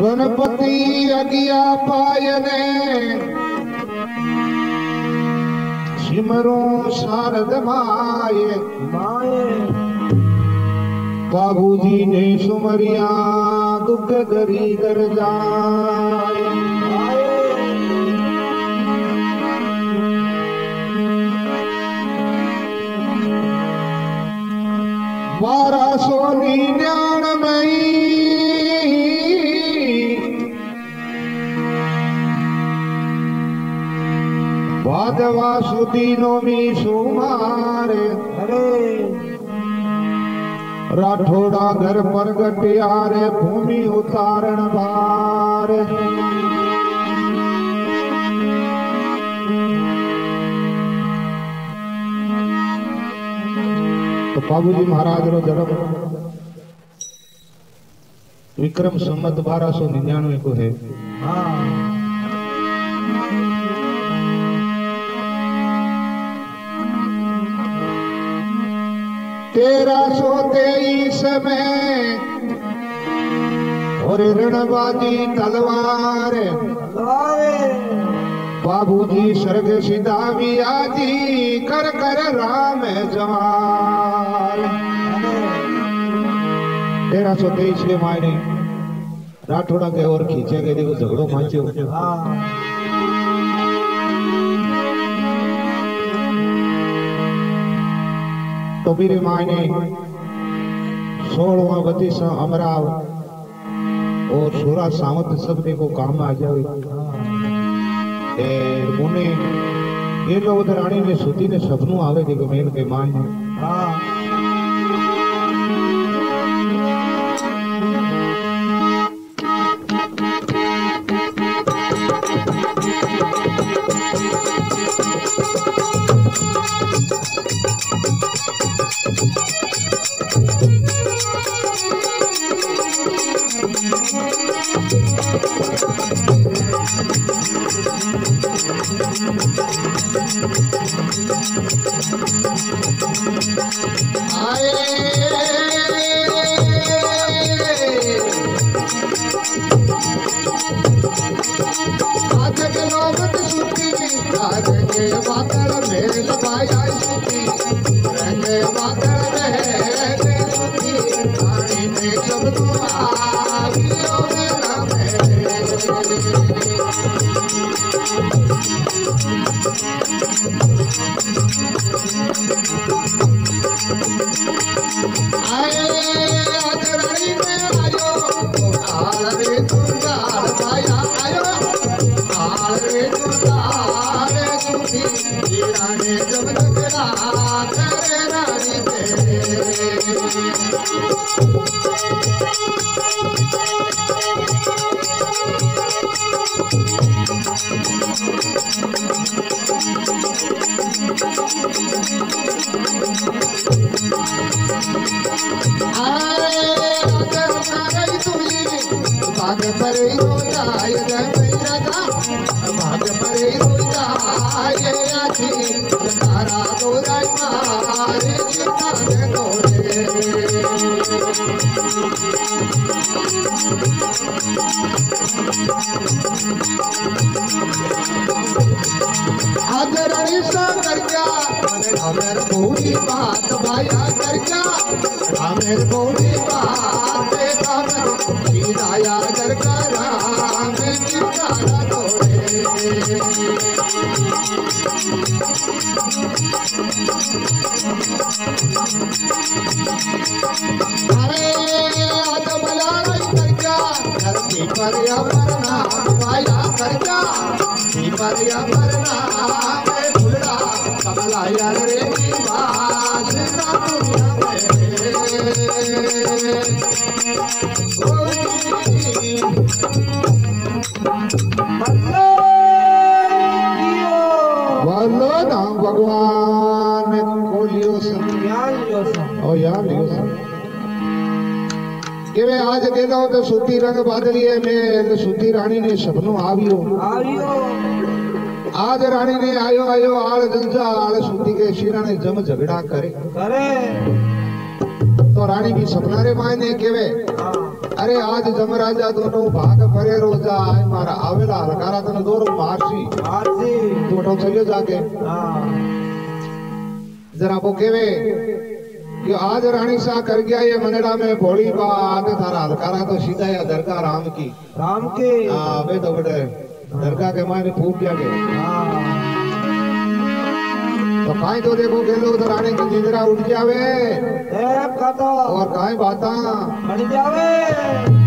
गणपति अगिया पायने सिमरो शारद माये बाबूजी ने सुमरिया दुख गरी कर जाए बारह सोनी न्याण मई भादवा सुदी नोमी सुमारे राठौड़ा घर प्रगट यारे भूमि उतारण बार तो बाबूजी महाराज रो जन्म विक्रम संवत 1299 को है। हाँ 1323 में और रणबाजी तलवार बाबूजी स्वर्ग सिधावी आजी कर कर राम जवार 1323 के मायने राठौड़ा के और खींचे गए देखो झगड़ो मांचो। तो मेरे मायने 16वां 32वां अमराव और 16 सावत सब देखो काम आ जाए। उन्हें ये लोग रानी ने सुती ने सपनों आवे देखो मेल के मायने। आज कहता हूँ तो सूती रंग बादलिए में सूती रानी ने सपनों आवियो आज रानी ने आयो आयो आल जंजा आल सूती के शिरा ने जम झगड़ा करे तो तो रानी भी सपना रे मायने केवे अरे आज जमराजा दोनों भाग फरे रोजा आए मारा आवेला हलकारा तने दोरो मारसी तू उठो चलियो जाके जरा वो केवे कि आज रानी सा कर गया ये मनड़ा में भोली बात थारा हलकारा तो सीधा या दरगाह राम की हां बे तो बड़े दरगाह के मायने फूक दिया के तो काई तो देखो गेलो तो रानी की जिंदरा उठ जावे और काई बाता बढ़ जावे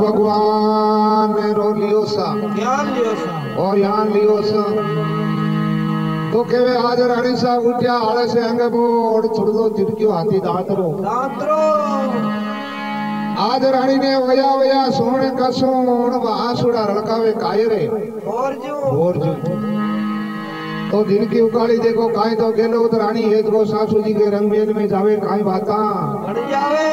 भगवान ने रो लियो सा और यहाँ लियो सा तो केवे आज रानी सा उठ्या आले से अंगे बोड़ छुड़ दो तिड़कियो हाथी दांतरो आज रानी ने वया वया सोने का सोन आंसुड़ा रड़कावे कायरे और जो तो दिन की उकाली देखो काई तो गेलो तो रानी हेत को सासू जी के रंगमेल में जावे काई बाता बढ़ जावे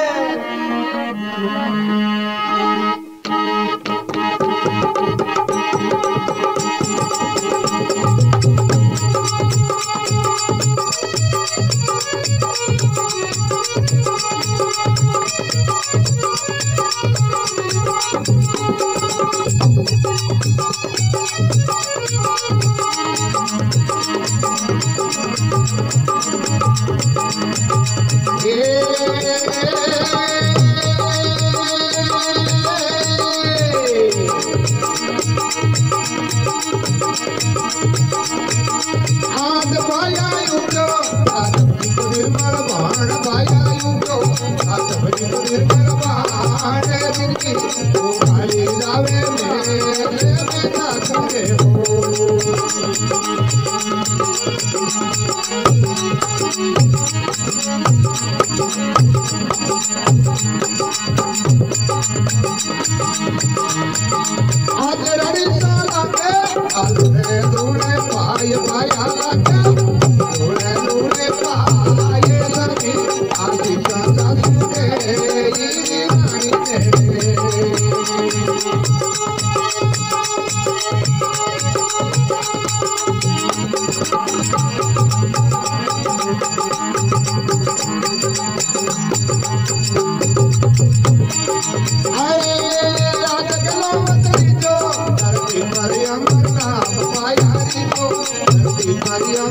Maria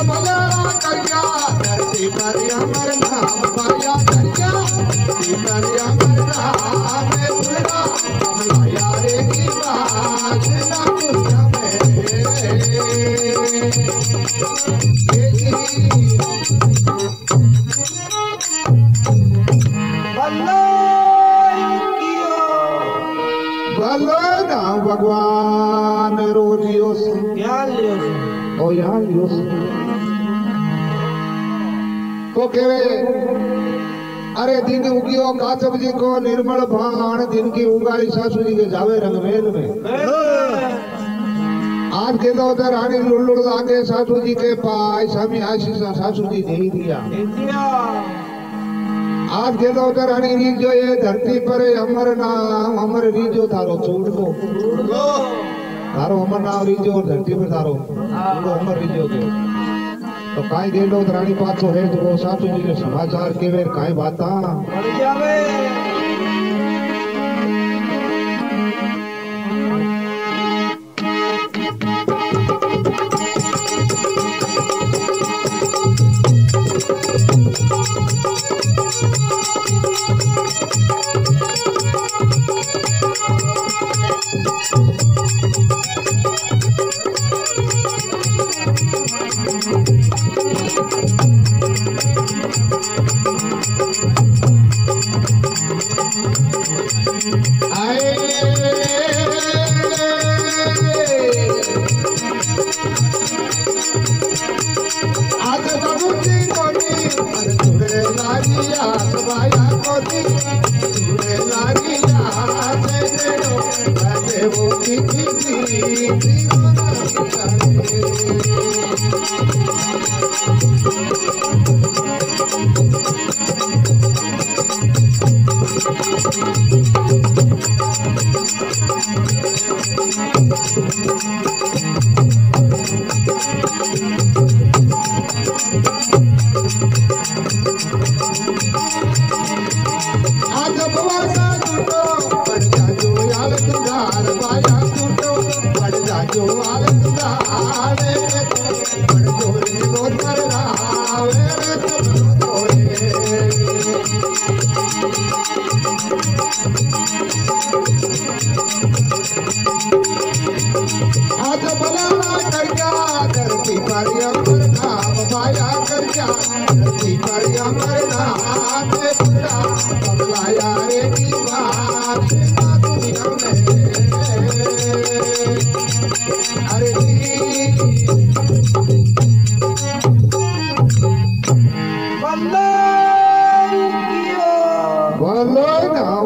भला करया धरती पर अमर नाम पाया करया धरती पर अमर नाम पूरा कमला रे की बात ना कुछ भलो ना भगवान रो लियो ओ यहाँ लियो तो केवे अरे दिन उगियो काचब जी को निर्मल भाण दिन की उगाड़ी सासू जी के जावे रंगमेल में आज के तो उधर रानी लुल्लुड़ लागे सासू जी के पास स्वामी आशीष सासू जी दे दिया आज के तो उधर रानी रीजो ये धरती पर अमर नाम अमर रीजो थारो चूड़ को थारो अमर नाम रीजो और धरती पर थारो अमर रीजो के तो काई दे लो रानी पाछो है तो सासू जी के समाचार के वे काई बाता बढ़ जावे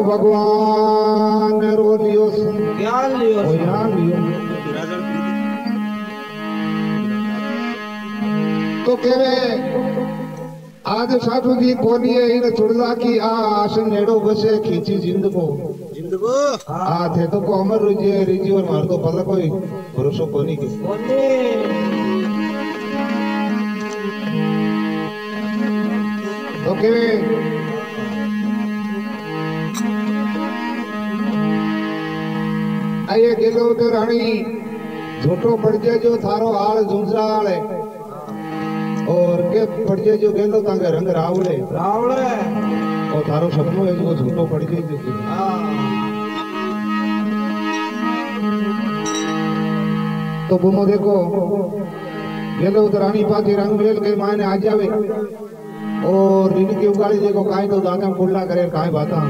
भगवान रो लियो ज्ञान लियो तो केवे आज साधु जी कोनी है इन चुड़ला की आस नेड़ो बसे खींची जिंदगो आ थे तो को अमर रिजी और मार तो पता कोई भरोसा कोनी की तो केवे आये गेलो तो रानी झूठो पड़जे जो थारो आल झुंझाल है और के पड़जे जो गेलो तांगे रंग रावले और थारो सपनो है जो झूठो पड़जे जो तो बुमो देखो गेलो तो रानी पाती रंग रेल के मायने आ जावे और इनकी उगाड़ी देखो काई तो दादा खुला करे काई बाता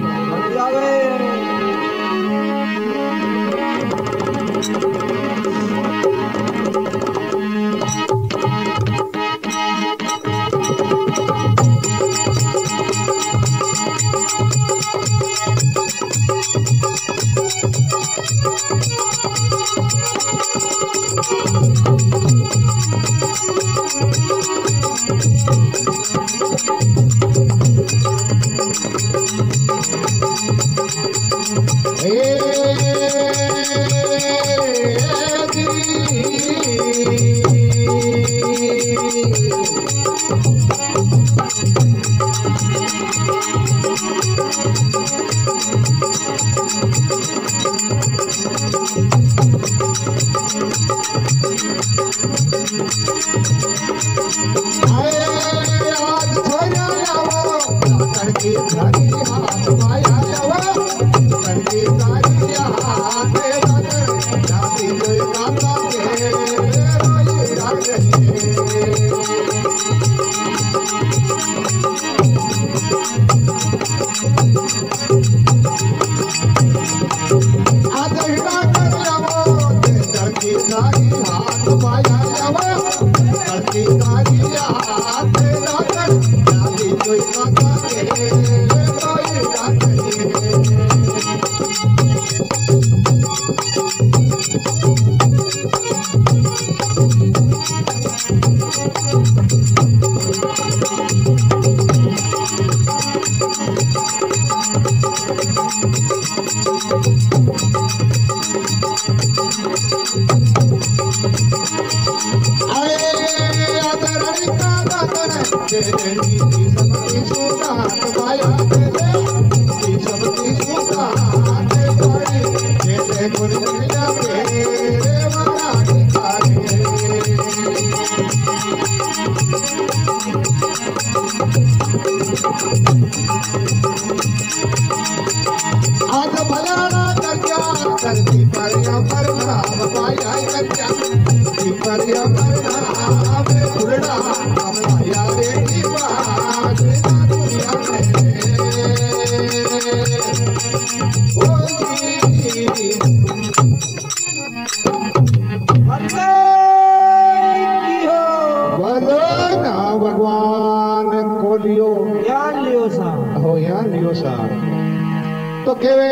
तो केवे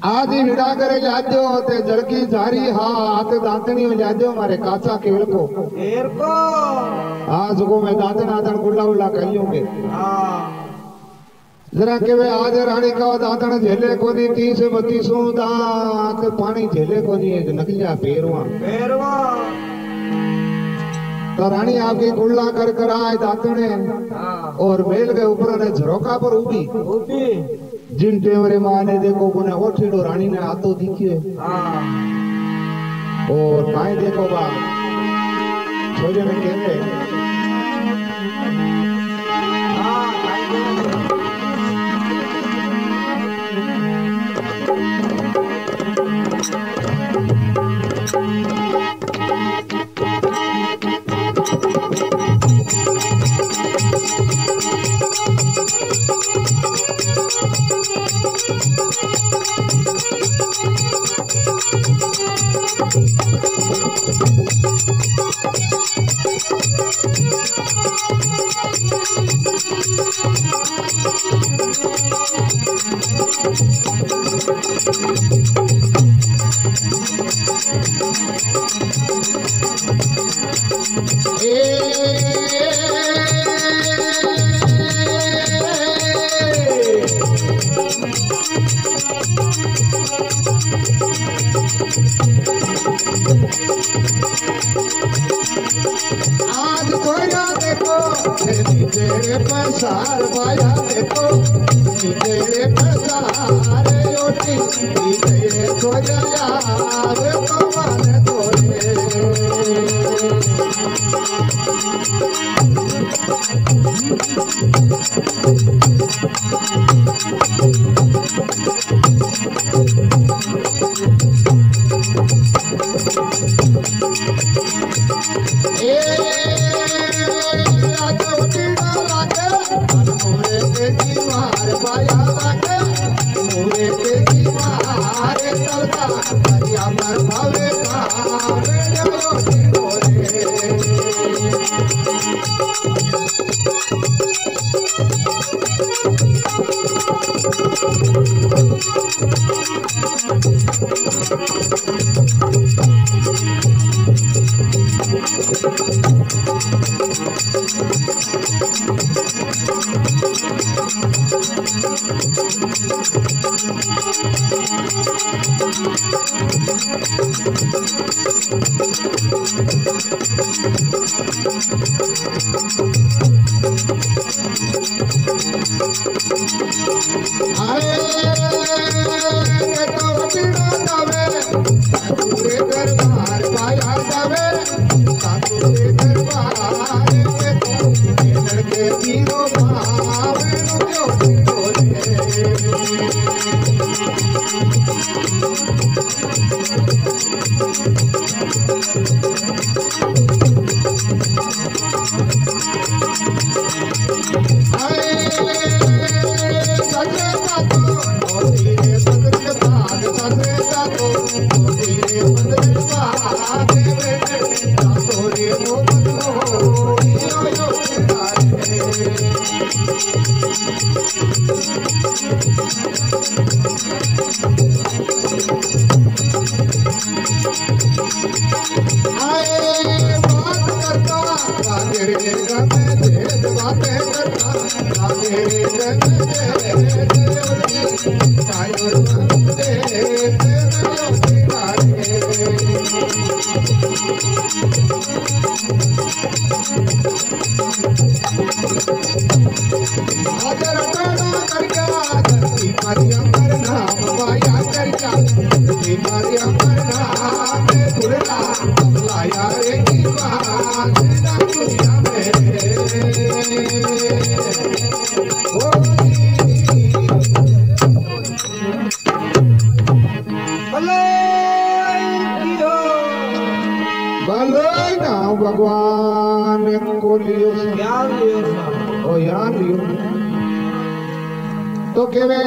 आदि विड़ा करे जाजो ते जड़की झारी हाथ दांतनी हो जाजो मारे काचा केवल को आज को मैं दांतन आदन गुल्ला गुल्ला कहियोगे जरा केवे आज रानी का दांतन झेले को दी 30 32 दांत पानी झेले को दी नकलिया पेरवा तो रानी आपकी गुल्ला कर कर आए दातने और मेल के ऊपर ने झरोका पर उभी जिन टेवरे माँ ने देखो कोने ओठीडो रानी ने आतो दिखियो और काई देखो बा छोरे ने कहते आज कोयला देखो तेरे पसार पाया देखो तेरे पसार ओटी तेरे कोयला यार कमाने तोरे बातें करता भगवान को लियो ज्ञान लियो ओ ज्ञान लियो तो केवे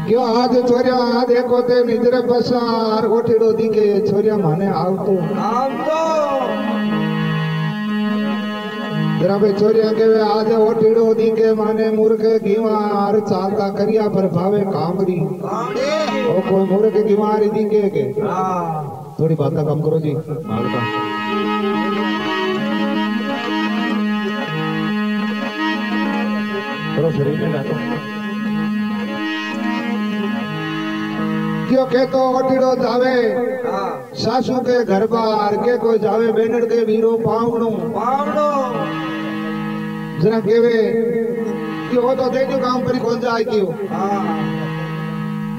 क्यों आज छोरिया देखो ते निजरे बसार ओठीडो दीके छोरिया माने आवतो जरा भाई छोरिया केवे आज ओठीडो दीके माने मूर्खे गीवार चालता करिया पर भावे कामड़ी ओ कोई मूर्खे गीवार दीके के थोड़ी बात का काम करो जी मालका करो शरीर में बैठो क्यों के तो ओटीडो जावे सासू के घर बार के कोई जावे बेनड़ के वीरो पावणो जरा केवे कि वो तो देखो काम पर कौन जाए क्यों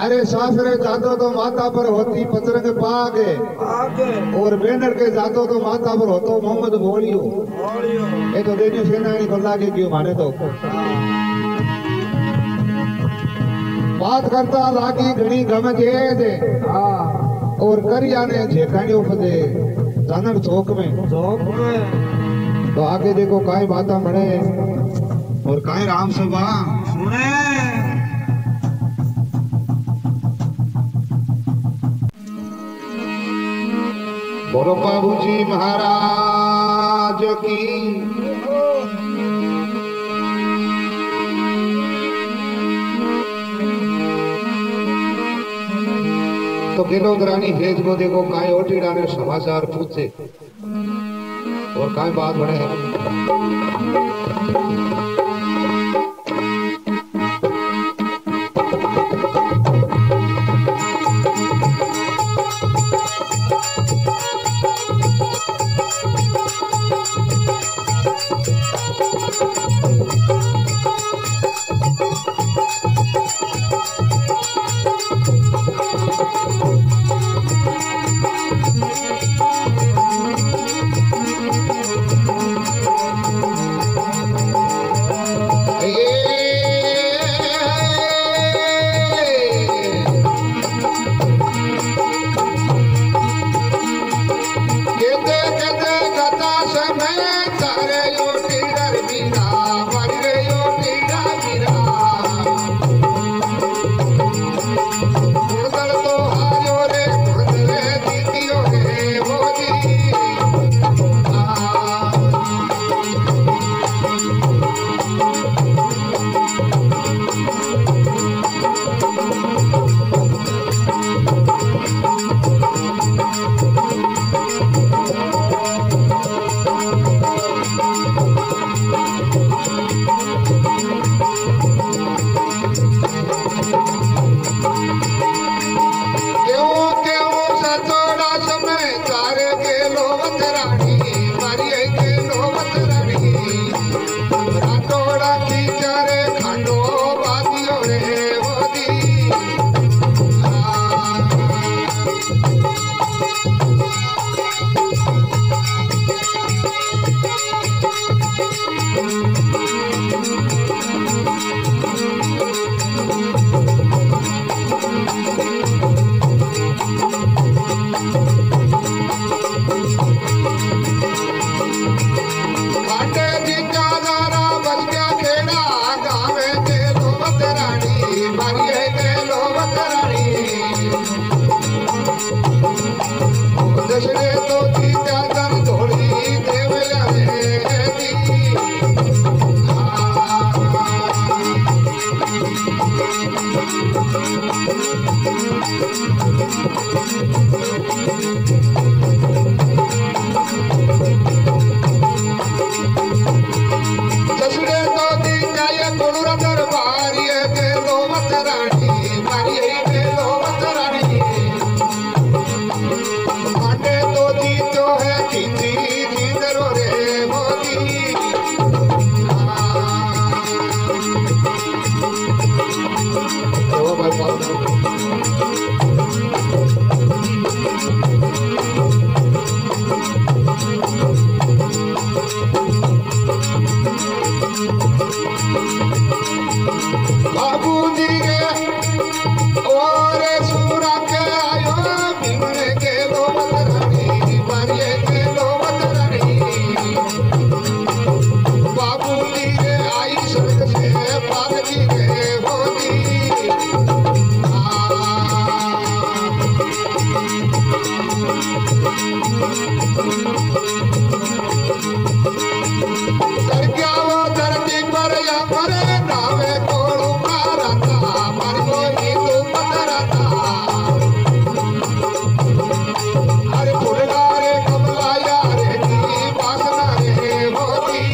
अरे सासरे जातो तो माता पर होती पचरंग पागे और बेनर के जातो तो माता पर होतो मोहम्मद बोलियो ये तो देखो सेनानी को लागे क्यों माने तो बात करता लागी घनी गम जे दे और करिया ने झेकानियो फदे जानर चौक में तो आगे देखो काई बाता मणे और काई राम सभा सुने बोलो बाबूजी महाराज की तो गिलोदरानी हेज को देखो काय ओटीडा ने समाचार पूछे और काय बात बने पालकी रे होती कर क्या वो धरती पर या पर नावे कोड़ू मारा था मर को हिंदू पतरा था अरे फुलगारे कमला यारे की वासना रे होती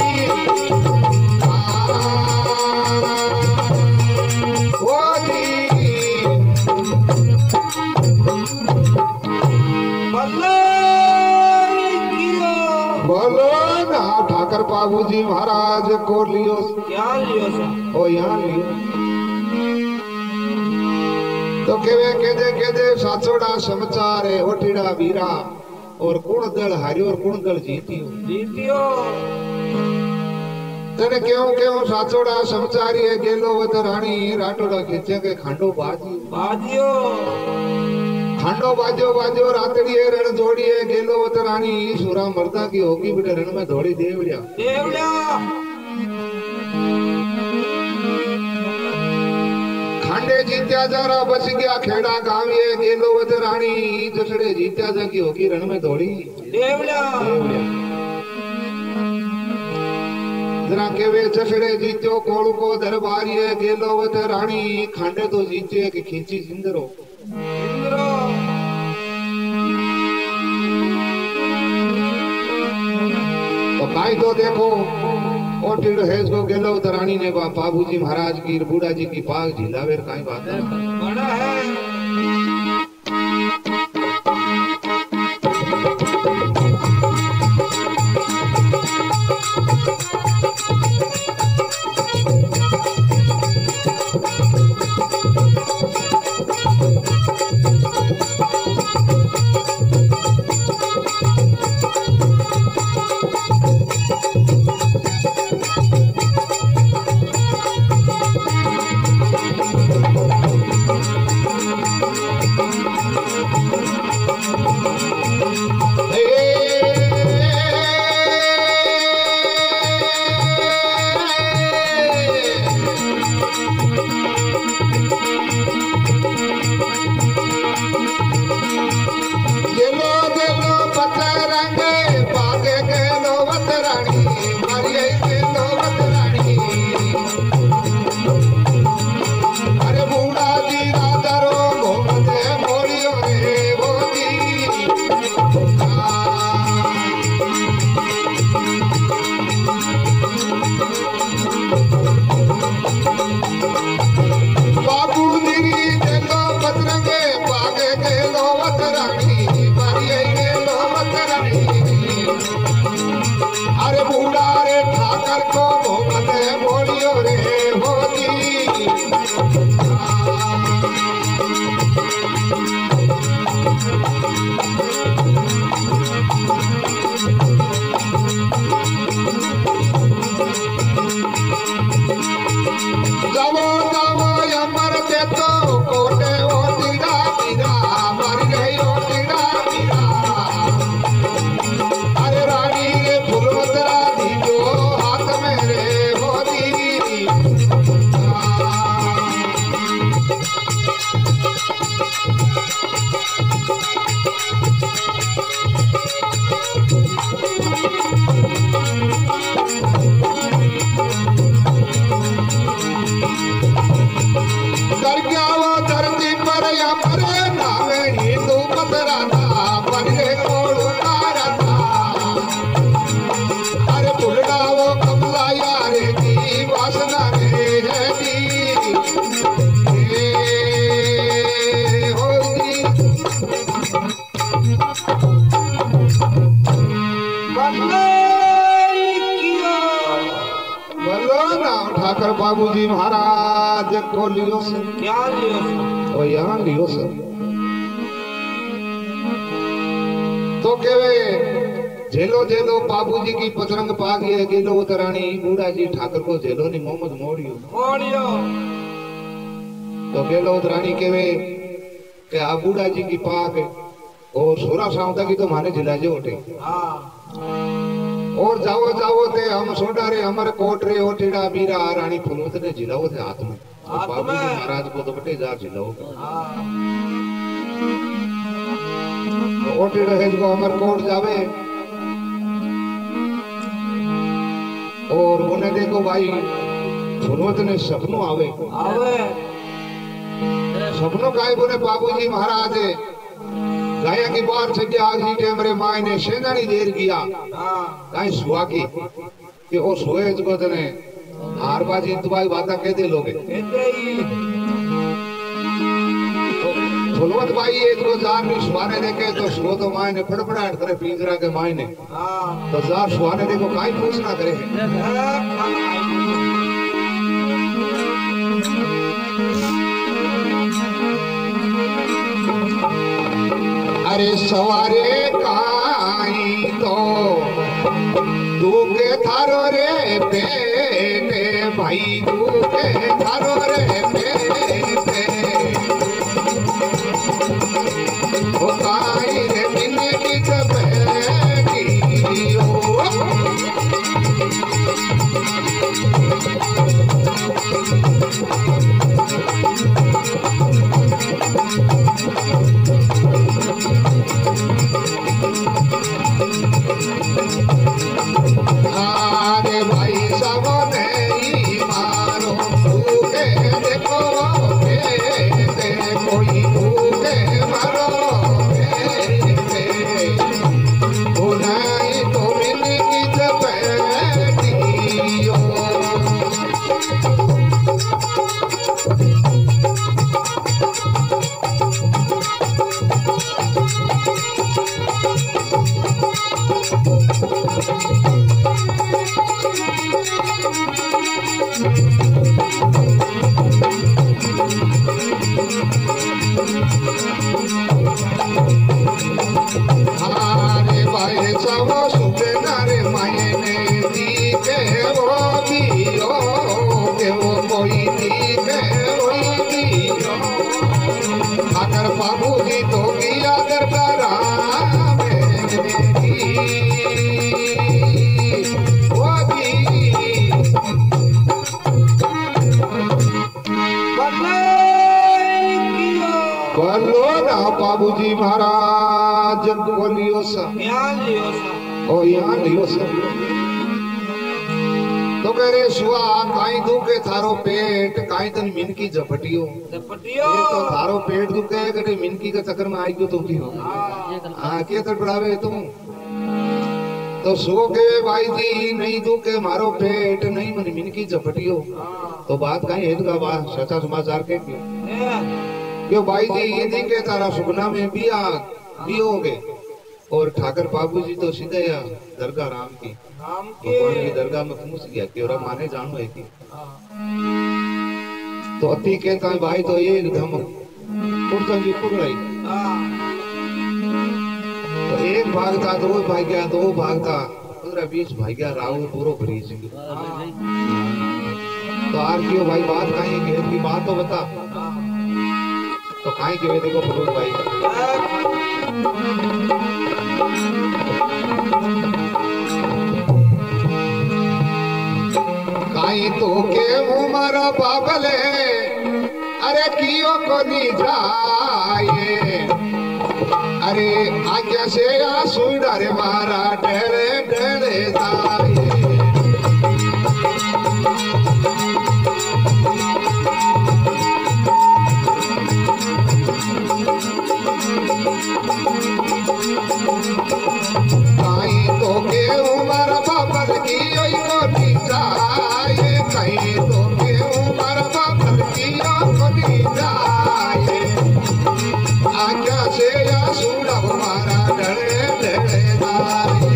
बोलो ना ठाकर बाबूजी महाराज को लियो क्या लियो सा ओ यहाँ लियो तो केदे साचोड़ा समाचार है ओटीड़ा वीरा और कुण दल हारियो और कुण दल जीतियो तने क्यों साचोड़ा समाचारी है गेलो वत रानी राठोड़ा खींचे के खांडो बाजियो खांडो बाजो रातड़ी है रण जोड़ी है गेलो वत रानी सुरा मरदा की होगी बेटे रण में दौड़ी देवड़िया खांडे जीत्या जरा बच गया खेड़ा गाँव ये गेलो वत रानी जसड़े जीत्या जा की होगी रण में दौड़ी देवड़िया जरा केवे जसड़े जीत्यो कोड़ को दरबारी है गेलो वत रानी खांडे तो जीते कि खींची जिंदरो तो काई तो देखो ओटिड़ है जो गेलो रानी ने बाबूजी महाराज की बूढ़ा जी की पाग झिलावेर काई बात है बड़ा है अरे बूढ़ा रे ठाकर को मोहम्मद बोलियो रे होती जावो जावो अमर ते तो कोटे ओटीड़ा पीरा मर गई ओटीड़ा पीरा अरे रानी रे फुलवतरा दीजो हाथ में रे होती कर क्या वो धरती पर या पर नावे हिंदू पतरा था पर कोड़ू मारा था अरे बुलड़ा वो कमला यारे की वासना रे है ठाकर बाबूजी महाराज को लियो सर क्या लियो सा और यहाँ लियो सर तो केवे जेलो जेलो बाबूजी की पतरंग पाग ये गेलो उतरानी बूढ़ा जी ठाकर को जेलो नी मोहम्मद मोड़ियो तो गेलो उतरानी केवे के आ बूढ़ा जी की पाग और सोरा सावता की तो माने जिला जे उठे और जाओ जाओ ते हम सोडा रे अमर कोट रे ओटीड़ा बीरा रानी फुलवत ने जिलाओ थे हाथ में बाबू जी महाराज को तो बटे जा जिलाओ ओटीड़ा है जो अमर कोट जावे और उन्हें देखो भाई फुलवत ने सपनों आवे सपनों काई बोले बाबूजी महाराज गाया की बार छे आखिरी टाइम रे माय ने सेनानी देर किया काई सुआ की कि ओ सोए जको तने हार बाजी इंतबाई बाता कहते लोगे फुलवत भाई ये तो जार भी सुहाने देखे तो सो तो माय ने फड़फड़ाहट करे पिंजरा के माय ने तो जार सुहाने देखो काई पूछना करे अरे सवारे काई तो दुखे थारो रे पेटे भाई दुखे थारो रे पेटे ओ काई रे मिने की बैठी ओ अरे भाई सब नहीं मारो भूखे देखो कोई भूखे मारो नहीं तो मिलने की बैठियो अरे भाई सब सुबह नारे मायने दी के वो दियो के वो कोई दी के वही दियो अगर बाबूजी तो किया दरबारा वो दी बोलो ना बाबूजी महाराज बोलियो सब ओ यहाँ लियो सब तो कह रे सुआ काई दुखे थारो पेट काई तन मिनकी झपटियो ये तो थारो पेट दुखे कटे मिनकी के चक्कर में आई गयो तुम की हो हां के तड़पड़ावे तुम तो सो के भाई जी नहीं दुखे मारो पेट नहीं मन मिनकी झपटियो तो बात काई है का बात सच्चा समाचार के क्यों भाई जी ये देखे तारा सुगना में भी हो गए और ठाकर बाबू जी तो सीधे या दरगाह राम की भगवान की दरगाह में पहुंच गया कि और माने जानो है कि तो अति कहता है भाई तो ये एकदम पुरता जी पुरलाई तो एक भाग था दो भाग गया दो भाग था 15-20 भाग गया राहुल पूरा भरी सिंह तो आर क्यों भाई बात कहीं घेर की बात तो बता तो काई के देखो फरूक भाई काई तो के उमर बाबले अरे कियो को नी जाए अरे आज्ञा से आंसू डरे मारा ढेड़े ढेड़े जाए काई तो के उमर बाबल की को नी जाए काई तो के उमर बाबल की को नी जाए आज्ञा से आंसू मारा ढड़े ढड़े जाए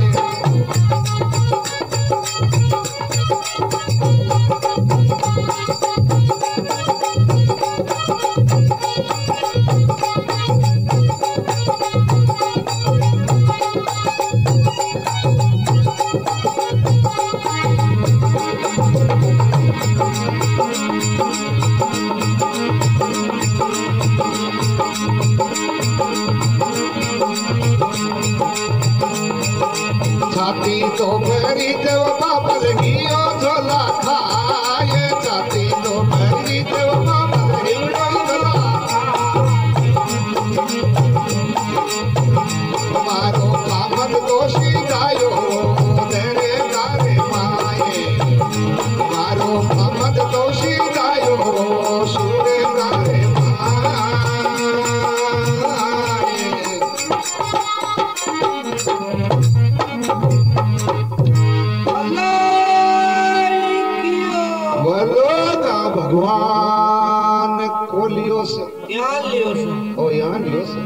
भगवान को लियो से ज्ञान लियो से ओ यहाँ लियो से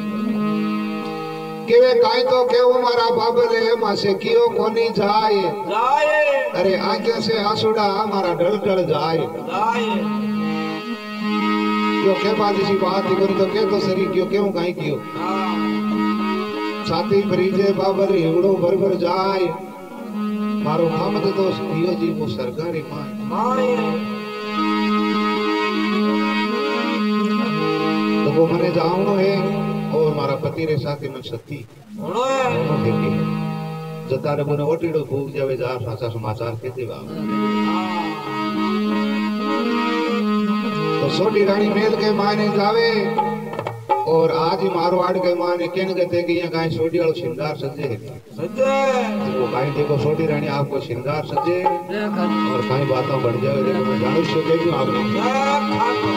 केवे काई तो केवो मारा बाबले मासे कियो कोनी जाए जाए अरे आंखें से आंसुड़ा हमारा ढल ढल जाए जाए क्यों के बात इसी बात ही करी तो के तो सरी क्यों क्यों काई क्यों छाती फरीजे बाबर हिवड़ो भर भर जाए मारो खामत तो दियो जी वो सरकारी माए तो वो मने जाऊनो है और मारा पति रे साथी में सती जता रे मने ओटीड़ो भूख जावे जा साचा समाचार कहते बा तो सोटी रानी मेल के माने जावे और आज ही मारवाड़ के माने कहने कहते कि यहाँ कहीं सोटी वालों श्रृंगार सजे वो कहीं देखो सोटी रानी आपको श्रृंगार सजे और कहीं बातों बढ़ जाए देखो मैं जानू से कह दूं आपने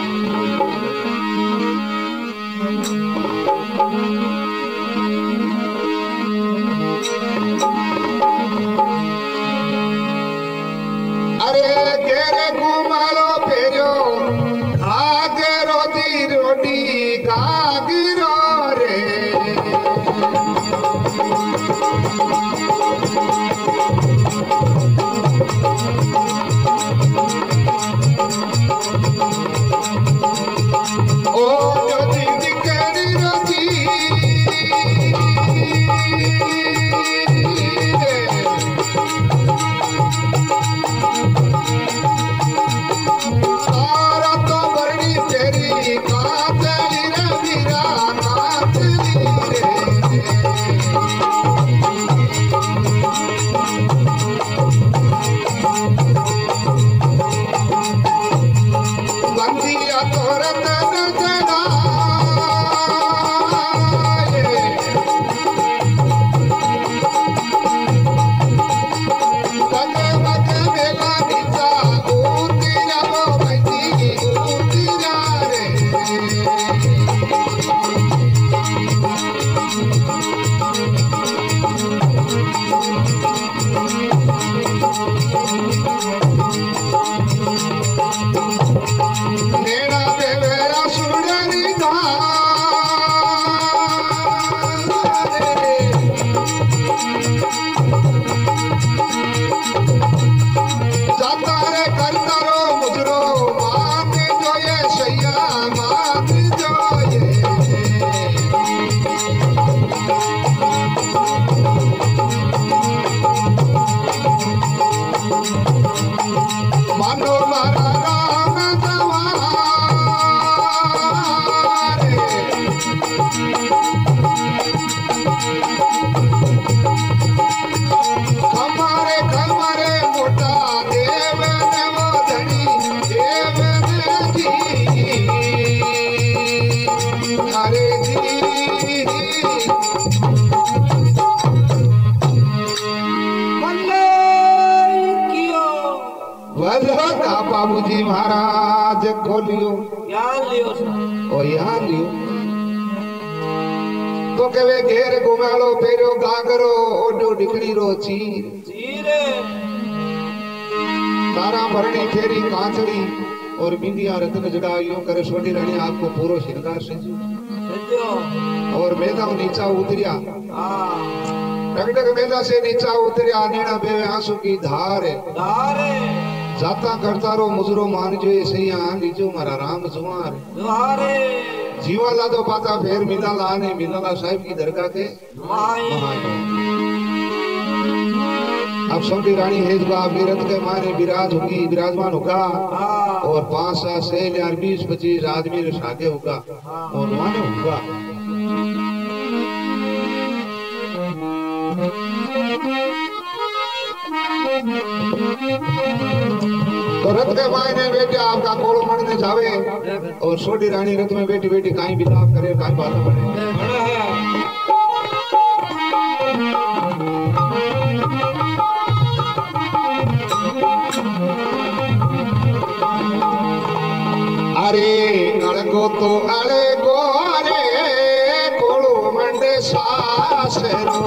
अरे घेरे घुमालो फेरो खागे रोजी रोटी कागिरो रे ओ रोजी दिकरी रोजी बाबूजी महाराज खोलियो ज्ञान लियो और यहाँ लियो तो कहे घेर घुमाड़ो फेरो गागरो ओडो डिकड़ी रो चीर चीरे तारा भरणी फेरी कांचड़ी और बिंदिया रत्न जड़ाइयों करे सोटी रानी आपको पूरो श्रृंगार सजो और मैदा नीचा उतरिया टकटक मैदा से नीचा उतरिया नीना बेवे आंसू की धार जाता करता रो मुजरो मान जो सैया लीजो मारा राम जुआर जीवा ला दो पाता फेर मिला लाने मिला साहिब की दरगाह के अब सोटी रानी हेजबा बीरत के मारे विराजमान होगा और 5 सेल यार 20-25 आदमी सागे होगा और माने होगा तो रथ के मायने बेटे आपका कोड़ो मरने जावे और सोटी रानी रथ में बैठी बैठी काई बिलाप करे काई बात बने अरे अड़गो तो अड़गो रे कोड़ो मंडे सासरो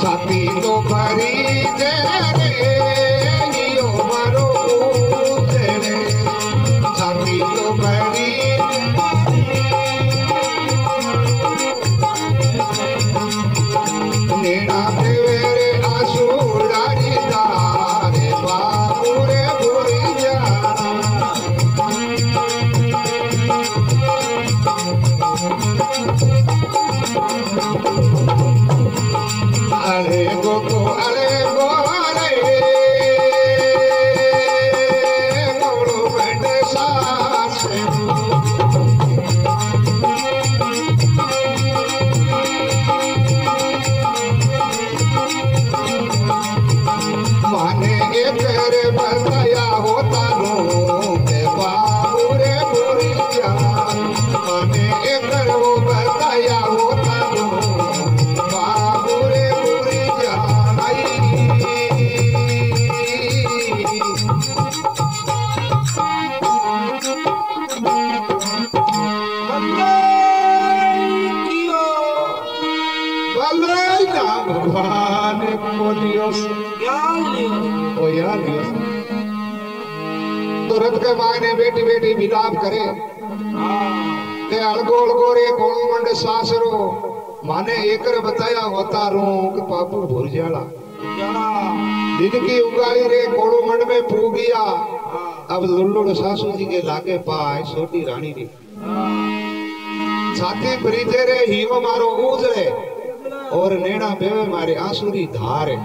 छाती तो भरी जे रे यो मारो पूजे रे छाती तो भरी नेड़ा देवे रे आंसू डारी दारे बाबू रे भूरी जा अरे गो अरे गो रे गोड़ो बैठे सास माने एक रे बताया होता रो के बाबू रे बुरी जा माने एक रो बताया होता रो बाबू रे बुरी जा बल्लाई ना भगवान बोलियो ज्ञान लियो ओ यार लियो तुरंत के मायने बेटी बेटी विलाप करे के अलगो अलगो रे कोण मंड सासरो माने एकर बताया होता रू कि पापू भूल जाला दिन की उगाड़ी रे कोड़ो मंड में पू गया अब लुल्लुड़ सासू जी के लागे पाए छोटी रानी री छाती भरीजे रे हीवो मारो उजड़े और नैना बेवे मारे आंसुरी धार है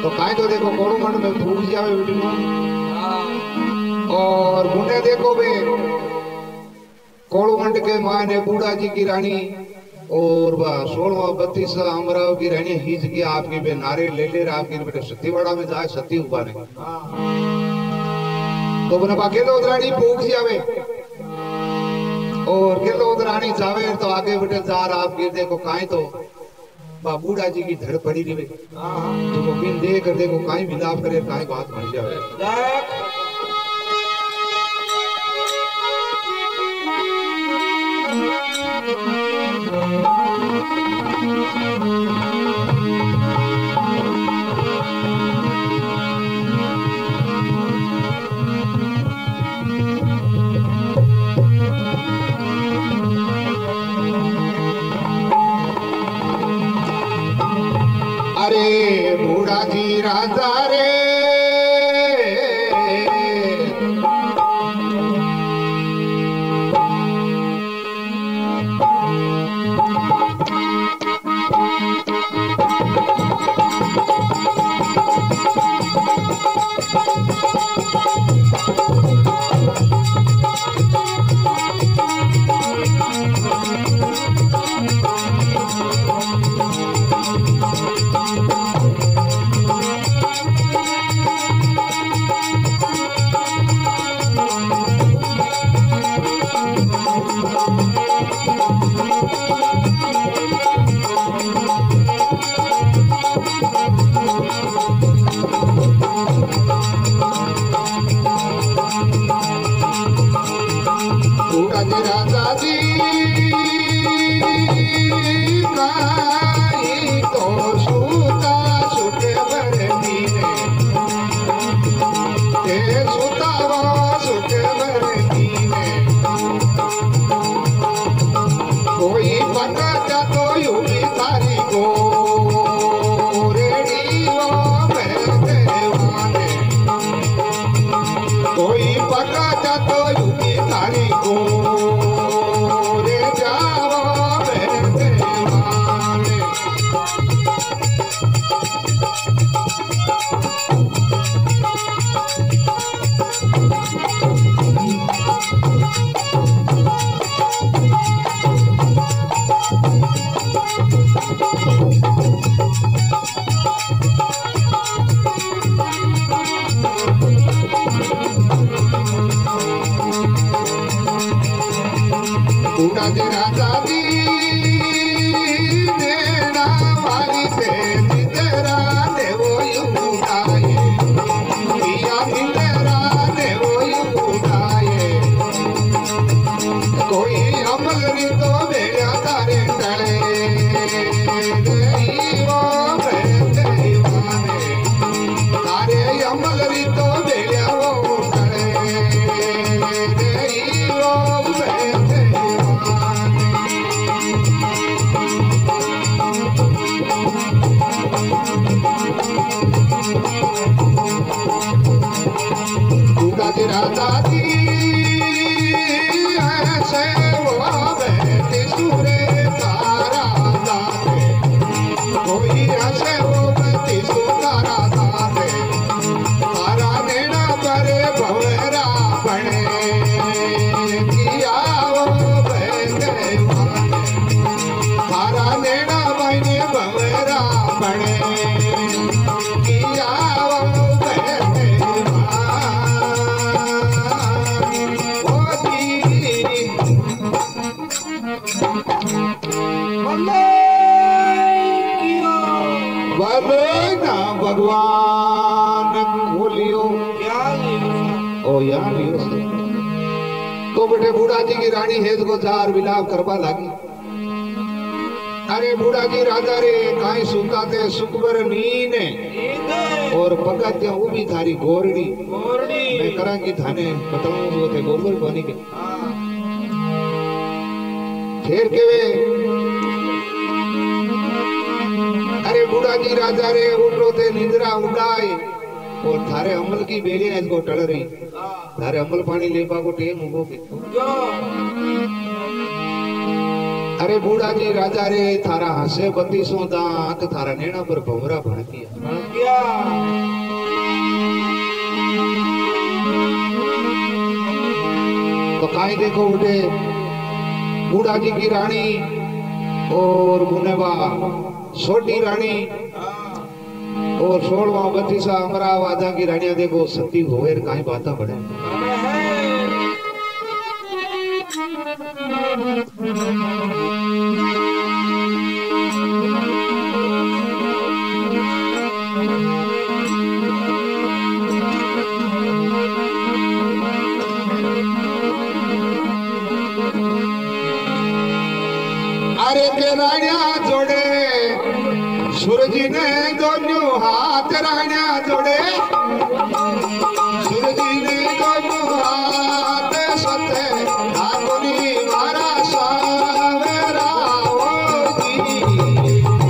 तो काय तो देखो कोड़ो मंड में फूक जावे बेटी और मुंडे देखो बे कोड़ो मंड के माने बूढ़ा जी की रानी और 16वां 32वां अमराव की रानी हिज के आपकी बे नारे ले ले आपकी बेटे सतीवाड़ा में जाए सती उबाने तो बना अकेलो रानी फूक जावे और केलो रानी जावे तो आगे बेटे जार आपकी देखो काई तो बूढ़ा जी की धड़ पड़ी रही तो बिन देख देखो काई विलाप करे काई बात बन जावे अरे बूढ़ा जी राजा रे राजा जी काई तो सूता सुटे बरनी ने सुतावा सुटे बरनी ने कोई पका तो यूं भी तारी को रेडियो में देवाने कोई पका तो यूं भी तारी को राजा जी देना वाली से तेरा ने वो उठाए पिया तेरा ने वो उठाए कोई अमल री तो भेड़ा तारे टले वो दीवाने तारे अमल री तो भेड़ा वो टले वो राजा दी ऐसे वो बैठे सूरे तारा दाते कोई ऐसे वो बैठे सुतारा दाते तारा नेना करे भवरा बने किया वो बैठे तारा नेना बने भवरा बने किया वो बैठे भगवान खोलियो ओ यार तो बेटे बूढ़ा जी की रानी हेत को जार विलाप करवा लागी अरे बूढ़ा जी राजा रे काई सुता थे सुखबर नींद और भगत वो भी थारी गोरड़ी मैं करांगी थाने बताऊं वो थे गोबर बनी के फिर के वे अरे बूढ़ा जी राजा रे उठो थे निंद्रा उड़ाए और थारे अमल की बेलियां इसको टल रही थारे अमल पानी लेपा को टेम उगो के अरे बूढ़ा जी राजा रे थारा हंसे बत्ती सो दांत थारा नेणा पर भंवरा भड़किया तो काई देखो उठे बूढ़ा जी की रानी और मुनेवा छोटी रानी और 16वां 32वां अमरावादा की रानियां देखो सती होए काई बाता पड़े अरे के रानियां जोड़े सूरज ने दोनों हाथ रानियां जोड़े सूरज ने दोनों हाथ सते आगुनी मारा सावेरा ओ जी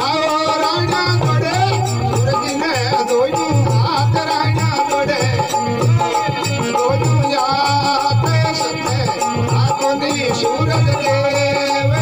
आओ रानियां जोड़े सूरज ने दोनों हाथ रानियां जोड़े सूरज देव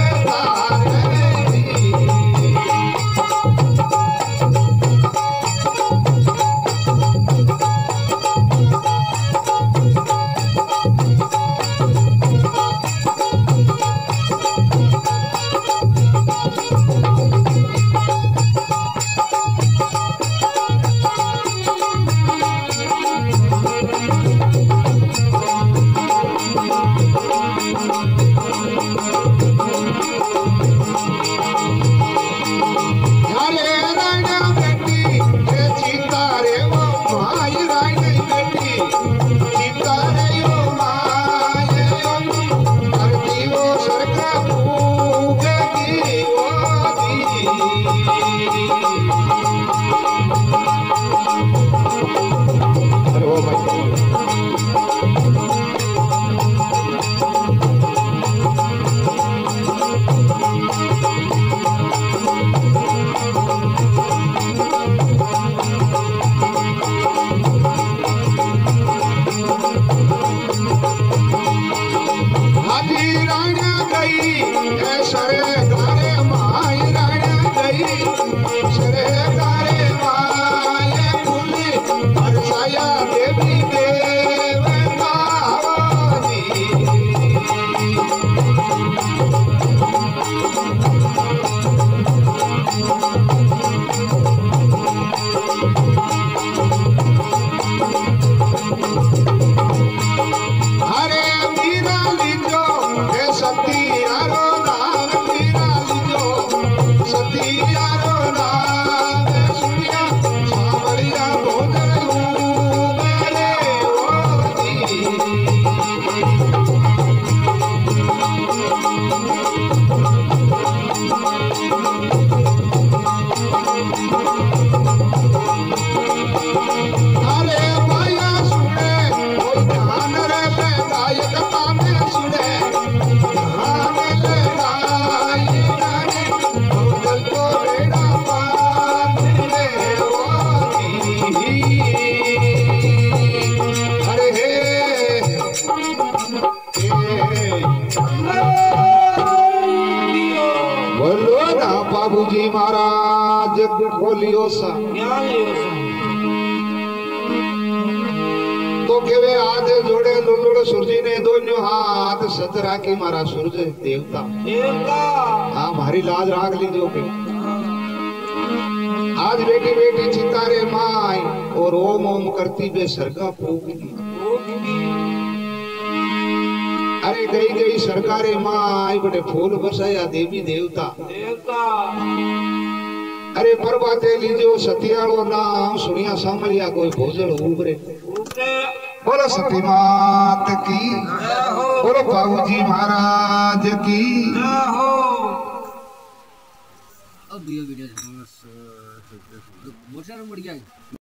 को लियो सा ज्ञान लियो सा तो केवे आधे जोड़े लुलुड़ सूरजी ने दोनों हाथ सतरा की मारा सूरज देवता देवता हाँ हमारी लाज राग लीजो के आज बेटी बेटी चितारे माई और ओम ओम करती बे सरगा फूकगी अरे गई गई सरकारे माई बड़े फूल बसाया देवी देवता देवता अरे परबाते लीजो सतियालो नाम सुनिया सामलिया कोई भोजन उबरे ऊपरे बोलो सती मात की जय हो बोलो बाबूजी महाराज की जय हो अब वीडियो मोटर बढ़ गया